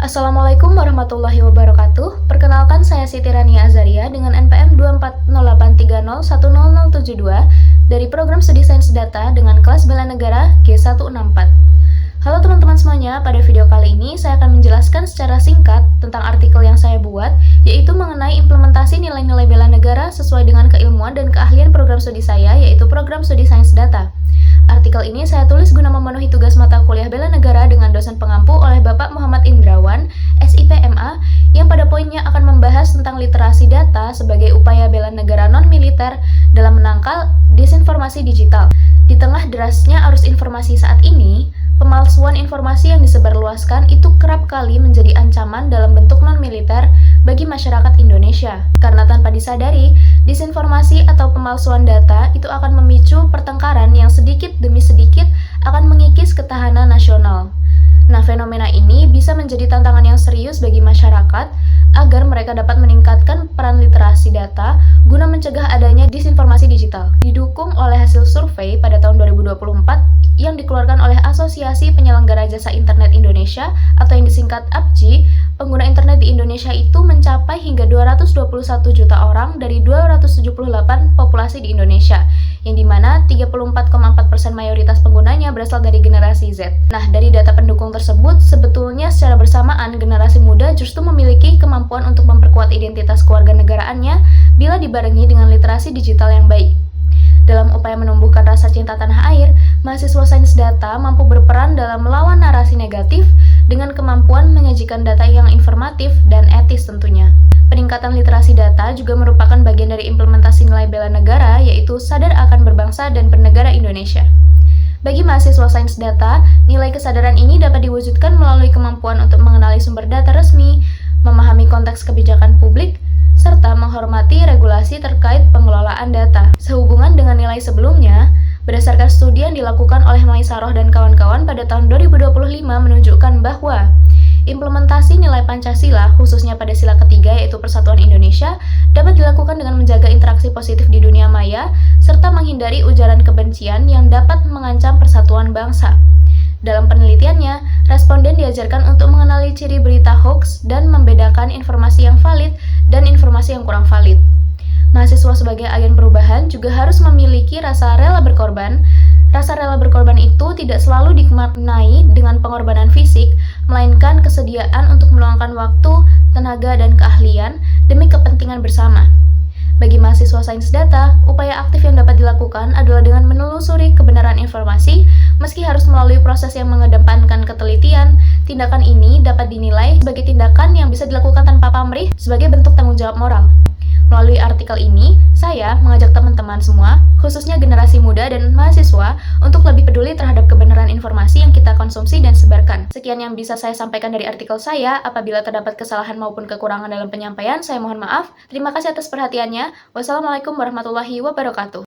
Assalamualaikum warahmatullahi wabarakatuh. Perkenalkan saya Siti Rania Azaria dengan NPM 24083010072 dari Program Studi Sains Data dengan kelas Bela Negara G164. Halo teman-teman semuanya, pada video kali ini saya akan menjelaskan secara singkat tentang artikel yang saya buat, yaitu mengenai implementasi nilai-nilai bela negara sesuai dengan keilmuan dan keahlian program studi saya, yaitu Program Studi Sains Data. Artikel ini saya tulis guna memenuhi tugas mata kuliah bela negara dengan dosen pengampu oleh Bapak Muhammad Indrawan, SIPMA, yang pada poinnya akan membahas tentang literasi data sebagai upaya bela negara non-militer dalam menangkal disinformasi digital. Di tengah derasnya arus informasi saat ini, pemalsuan informasi yang disebarluaskan itu kerap kali menjadi ancaman dalam bentuk non-militer bagi masyarakat Indonesia. Karena tanpa disadari, disinformasi atau pemalsuan data itu akan memicu pertengkaran yang sedikit demi sedikit akan mengikis ketahanan nasional. Nah, fenomena ini bisa menjadi tantangan yang serius bagi masyarakat agar mereka dapat meningkatkan peran literasi data guna mencegah adanya disinformasi digital. Didukung oleh hasil survei pada tahun 2024 yang dikeluarkan oleh Asosiasi Penyelenggara Jasa Internet Indonesia atau yang disingkat APJI, pengguna internet di Indonesia itu mencapai hingga 221 juta orang dari 278 populasi di Indonesia, yang dimana 34,4% mayoritas penggunanya berasal dari generasi Z. Nah, dari data pendukung tersebut, sebetulnya secara bersamaan generasi muda justru memiliki kemampuan untuk memperkuat identitas kewarganegaraannya bila dibarengi dengan literasi digital yang baik. Dalam upaya menumbuhkan rasa cinta tanah air, mahasiswa sains data mampu berperan dalam melawan narasi negatif dengan kemampuan menyajikan data yang informatif dan etis tentunya. Peningkatan literasi data juga merupakan bagian dari implementasi nilai bela negara, yaitu sadar akan berbangsa dan bernegara Indonesia. Bagi mahasiswa sains data, nilai kesadaran ini dapat diwujudkan melalui kemampuan untuk mengenali sumber data resmi, memahami konteks kebijakan publik, serta menghormati regulasi terkait pengelolaan data. Sehubungan dengan nilai sebelumnya, berdasarkan studi yang dilakukan oleh Maisaroh dan kawan-kawan pada tahun 2025 menunjukkan bahwa implementasi nilai Pancasila, khususnya pada sila ketiga yaitu Persatuan Indonesia, dapat dilakukan dengan menjaga interaksi positif di dunia maya, serta menghindari ujaran kebencian yang dapat mengancam persatuan bangsa. Dalam penelitiannya, responden diajarkan untuk mengenali ciri berita hoax dan membedakan informasi yang valid dan informasi yang kurang valid. Mahasiswa sebagai agen perubahan juga harus memiliki rasa rela berkorban. Rasa rela berkorban itu tidak selalu dimaknai dengan pengorbanan fisik, melainkan kesediaan untuk meluangkan waktu, tenaga, dan keahlian demi kepentingan bersama. Bagi mahasiswa sains data, upaya aktif yang dapat dilakukan adalah dengan menelusuri kebenaran informasi, meski harus melalui proses yang mengedepankan ketelitian. Tindakan ini dapat dinilai sebagai tindakan yang bisa dilakukan tanpa pamrih sebagai bentuk tanggung jawab moral. Melalui artikel ini, saya mengajak teman-teman semua, khususnya generasi muda dan mahasiswa, untuk lebih peduli terhadap kebenaran informasi yang kita konsumsi dan sebarkan. Sekian yang bisa saya sampaikan dari artikel saya. Apabila terdapat kesalahan maupun kekurangan dalam penyampaian, saya mohon maaf. Terima kasih atas perhatiannya. Wassalamualaikum warahmatullahi wabarakatuh.